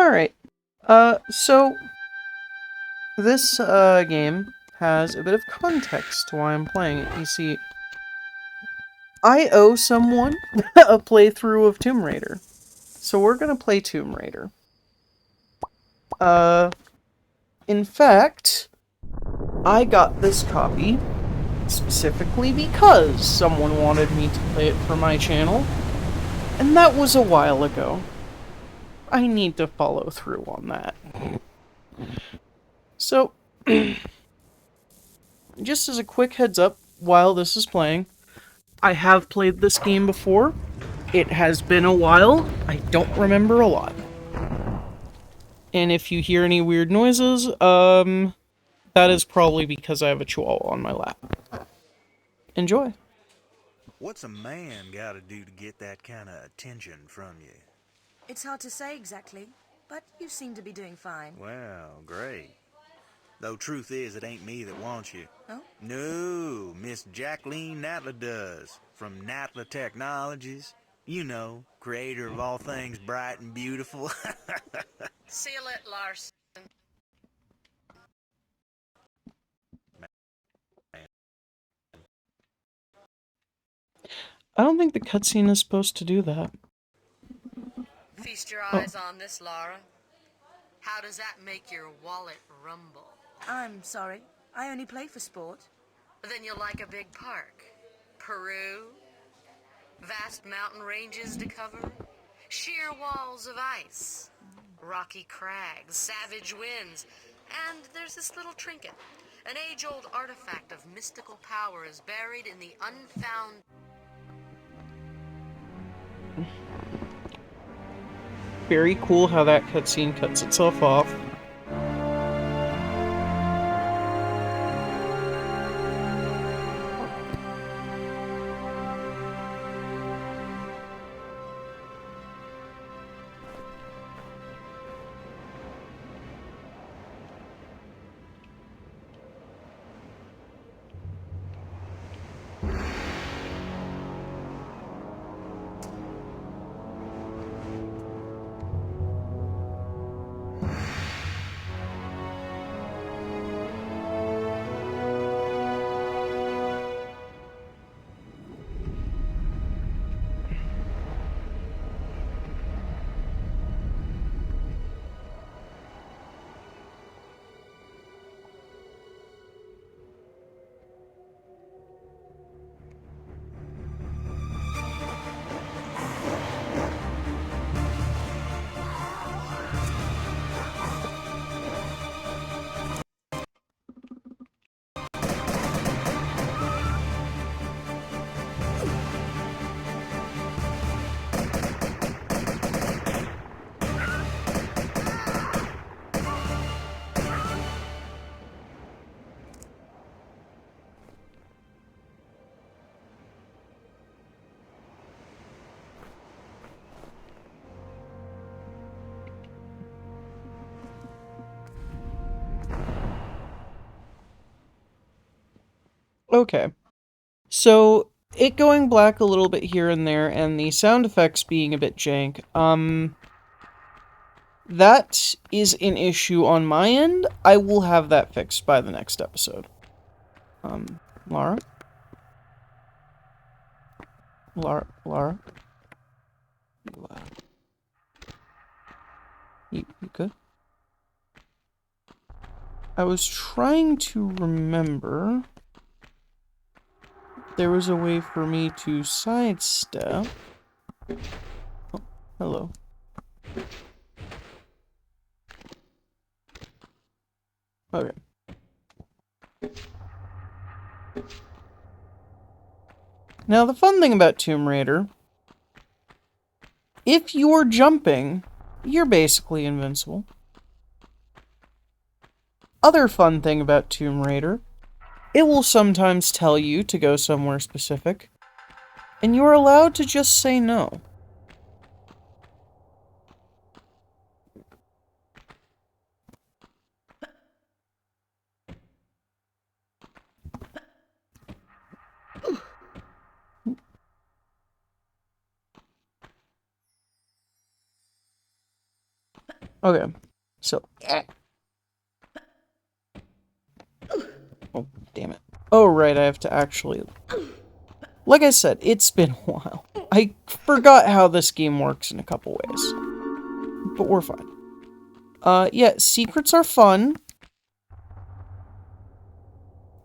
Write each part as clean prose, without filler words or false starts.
Alright. So this game has a bit of context to why I'm playing it. You see, I owe someone a playthrough of Tomb Raider. So we're gonna play Tomb Raider. In fact, I got this copy specifically because someone wanted me to play it for my channel, and that was a while ago. I need to follow through on that. So, just as a quick heads up, while this is playing, I have played this game before. It has been a while. I don't remember a lot. And if you hear any weird noises, that is probably because I have a chihuahua on my lap. Enjoy. What's a man gotta do to get that kind of attention from you? It's hard to say exactly, but you seem to be doing fine. Well, great. Though truth is, it ain't me that wants you. Oh? No, Miss Jacqueline Natla does. From Natla Technologies. You know, creator of all things bright and beautiful. Seal it, Larson. I don't think the cutscene is supposed to do that. Feast your eyes on this, Lara. How does that make your wallet rumble? I'm sorry. I only play for sport. Then you'll like a big park. Peru? Vast mountain ranges to cover? Sheer walls of ice? Rocky crags, savage winds, and there's this little trinket. An age-old artifact of mystical power is buried in the unfound... Very cool how that cutscene cuts itself off. Okay. So, it going black a little bit here and there, and the sound effects being a bit jank, that is an issue on my end. I will have that fixed by the next episode. Lara? Lara? You good? I was trying to remember... There was a way for me to sidestep. Oh, hello. Okay. Now, the fun thing about Tomb Raider, if you're jumping, you're basically invincible. Other fun thing about Tomb Raider, it will sometimes tell you to go somewhere specific, and you're allowed to just say no. Okay, so... Oh, damn it. Oh, right, I have to actually... Like I said, it's been a while. I forgot how this game works in a couple ways. But we're fine. Yeah, secrets are fun.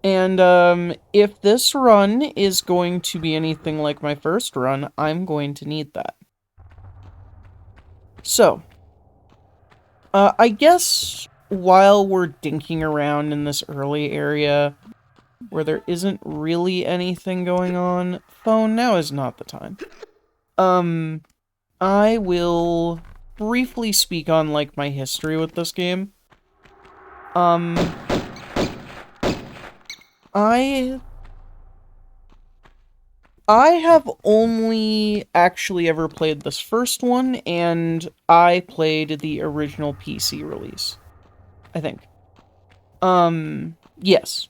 And, if this run is going to be anything like my first run, I'm going to need that. So, I guess while we're dinking around in this early area, where there isn't really anything going on, phone, now is not the time. I will briefly speak on, like, my history with this game. I have only actually ever played this first one, and I played the original PC release. I think. Yes.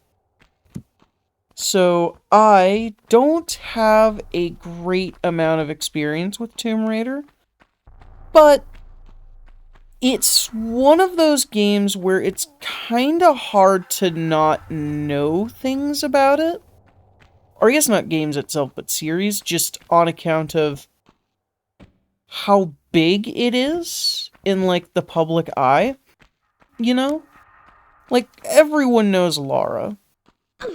So, I don't have a great amount of experience with Tomb Raider, but it's one of those games where it's kinda hard to not know things about it. Or I guess not games itself, but series, just on account of how big it is in, like, the public eye. You know? Like, everyone knows Lara.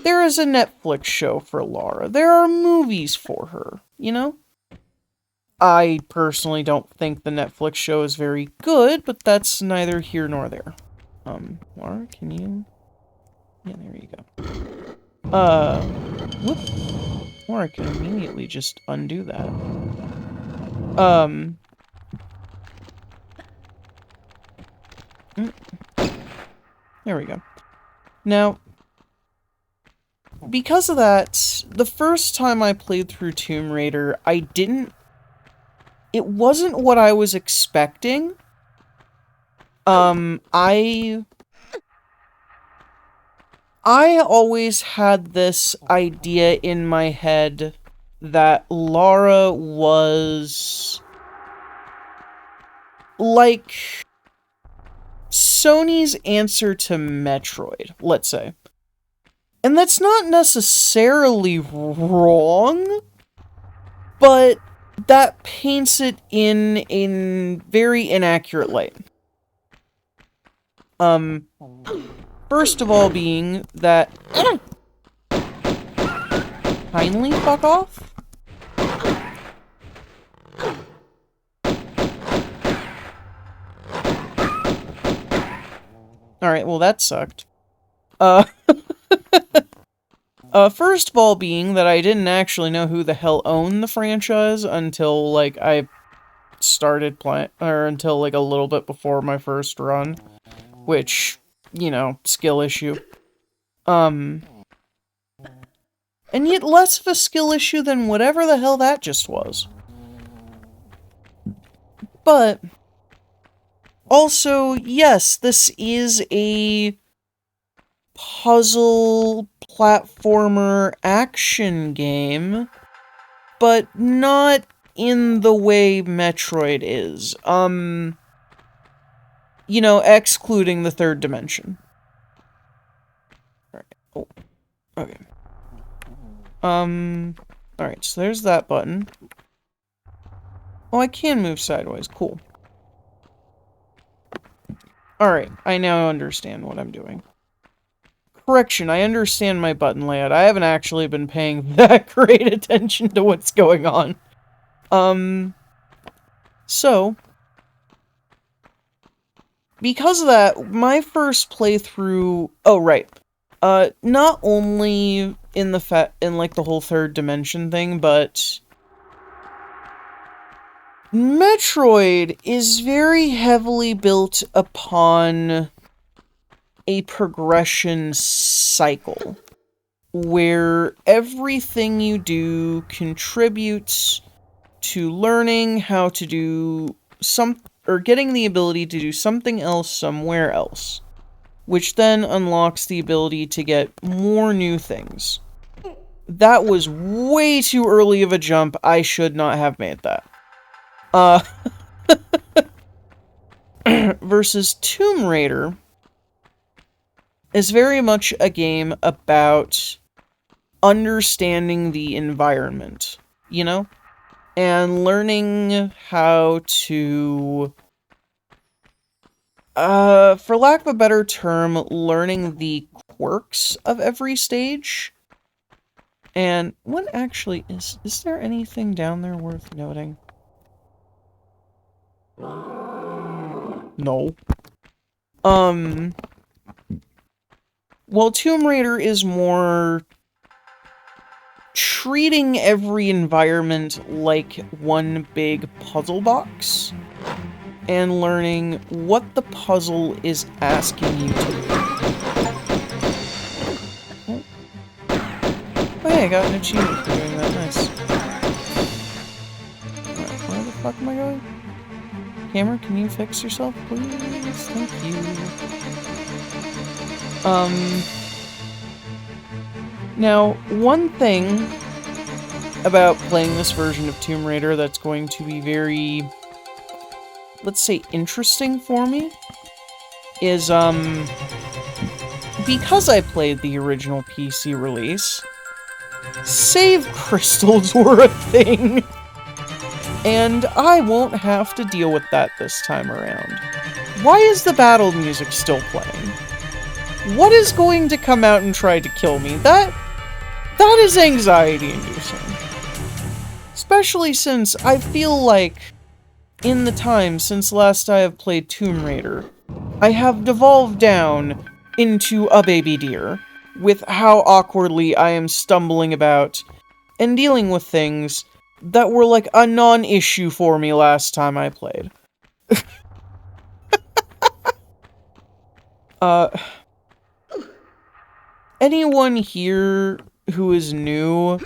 There is a Netflix show for Lara. There are movies for her, you know? I personally don't think the Netflix show is very good, but that's neither here nor there. Lara, can you... Yeah, there you go. Whoop. Or I can immediately just undo that. There we go. Now, because of that, the first time I played through Tomb Raider, it wasn't what I was expecting. I always had this idea in my head that Lara was like Sony's answer to Metroid, let's say. And that's not necessarily wrong, but that paints it in a very inaccurate light. First of all being that... Kindly fuck off? Alright, well that sucked. First of all being that I didn't actually know who the hell owned the franchise until, like, I started playing, or until, like, a little bit before my first run. Which, you know, skill issue. And yet less of a skill issue than whatever the hell that just was. But, also, yes, this is a puzzle platformer action game, but not in the way Metroid is. You know, excluding the third dimension. Alright, oh, okay. Alright, so there's that button. Oh, I can move sideways, cool. Alright, I now understand what I'm doing. Correction, I understand my button layout. I haven't actually been paying that great attention to what's going on. So... because of that, my first playthrough... Oh, right. Not only in like, the whole third dimension thing, but... Metroid is very heavily built upon a progression cycle, where everything you do contributes to learning how to do or getting the ability to do something else somewhere else, which then unlocks the ability to get more new things. That was way too early of a jump. I should not have made that. versus Tomb Raider is very much a game about understanding the environment, you know? And learning how to, for lack of a better term, learning the quirks of every stage. And what actually is there anything down there worth noting? No. Well, Tomb Raider is more treating every environment like one big puzzle box and learning what the puzzle is asking you to do. Oh, hey, I got an achievement for doing that. Nice. Where the fuck am I going? Camera, can you fix yourself, please? Thank you. Now, one thing about playing this version of Tomb Raider that's going to be very, let's say, interesting for me is, because I played the original PC release, save crystals were a thing. And I won't have to deal with that this time around. Why is the battle music still playing? What is going to come out and try to kill me? That is anxiety-inducing. Especially since I feel like, in the time since last I have played Tomb Raider, I have devolved down into a baby deer, with how awkwardly I am stumbling about and dealing with things that were like a non-issue for me last time I played. Anyone here who is new,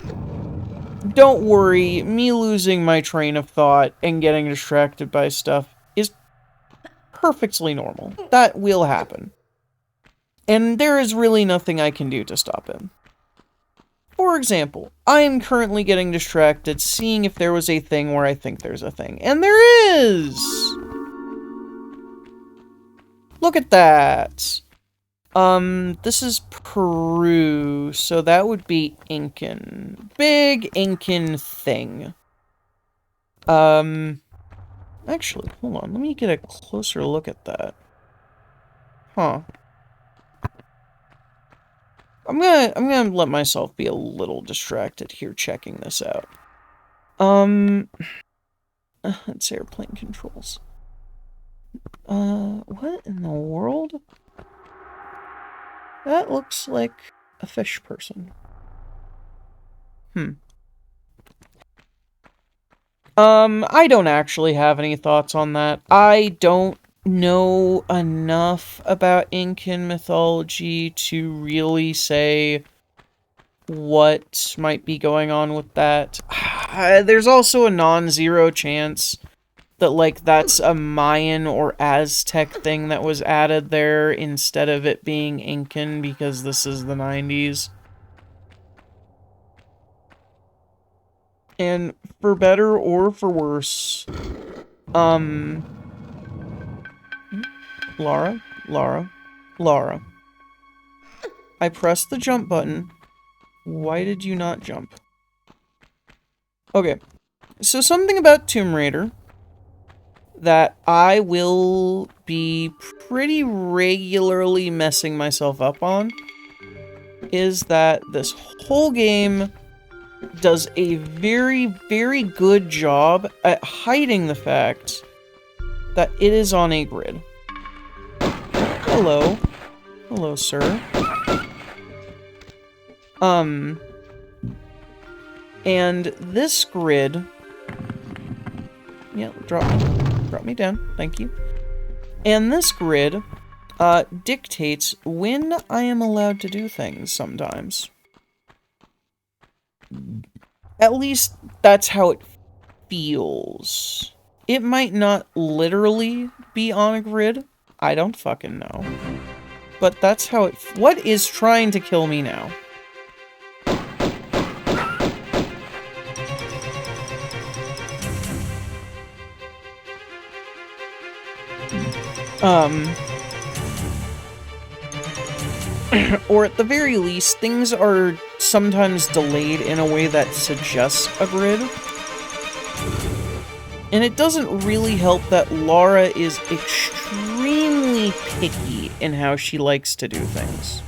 don't worry, me losing my train of thought and getting distracted by stuff is perfectly normal. That will happen. And there is really nothing I can do to stop him. For example, I am currently getting distracted seeing if there was a thing where I think there's a thing. And there is! Look at that! This is Peru, so that would be Incan. Big Incan thing. Actually, hold on, let me get a closer look at that. Huh. I'm gonna let myself be a little distracted here checking this out. It's airplane controls. What in the world? That looks like a fish person. I don't actually have any thoughts on that. I don't know enough about Incan mythology to really say what might be going on with that. There's also a non-zero chance that, like, that's a Mayan or Aztec thing that was added there instead of it being Incan because this is the 90s. And for better or for worse, Lara. I pressed the jump button. Why did you not jump? Okay. So something about Tomb Raider that I will be pretty regularly messing myself up on is that this whole game does a very, very good job at hiding the fact that it is on a grid. Hello. Hello, sir. And this grid... Yeah, drop me down. Thank you. And this grid, dictates when I am allowed to do things sometimes. At least, that's how it feels. It might not literally be on a grid. I don't fucking know. But that's how it... What is trying to kill me now? Or at the very least, things are sometimes delayed in a way that suggests a grid. And it doesn't really help that Laura is extremely picky in how she likes to do things.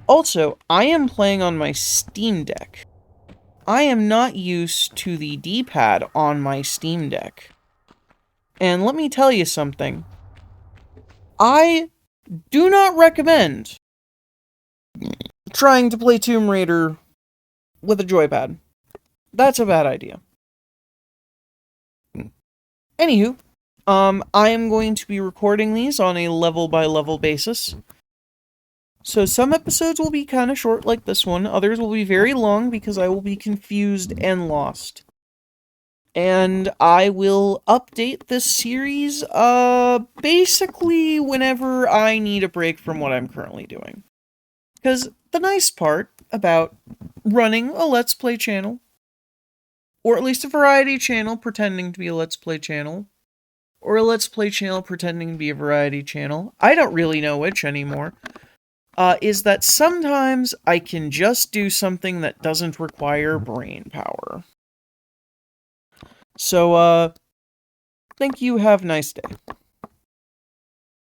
Also, I am playing on my Steam Deck. I am not used to the D-pad on my Steam Deck. And let me tell you something. I do not recommend trying to play Tomb Raider with a joypad. That's a bad idea. Anywho, I am going to be recording these on a level-by-level basis. So some episodes will be kind of short like this one, others will be very long because I will be confused and lost. And I will update this series, basically whenever I need a break from what I'm currently doing. Because the nice part about running a Let's Play channel, or at least a variety channel pretending to be a Let's Play channel, or a Let's Play channel pretending to be a variety channel, I don't really know which anymore, is that sometimes I can just do something that doesn't require brain power. So, thank you, have a nice day.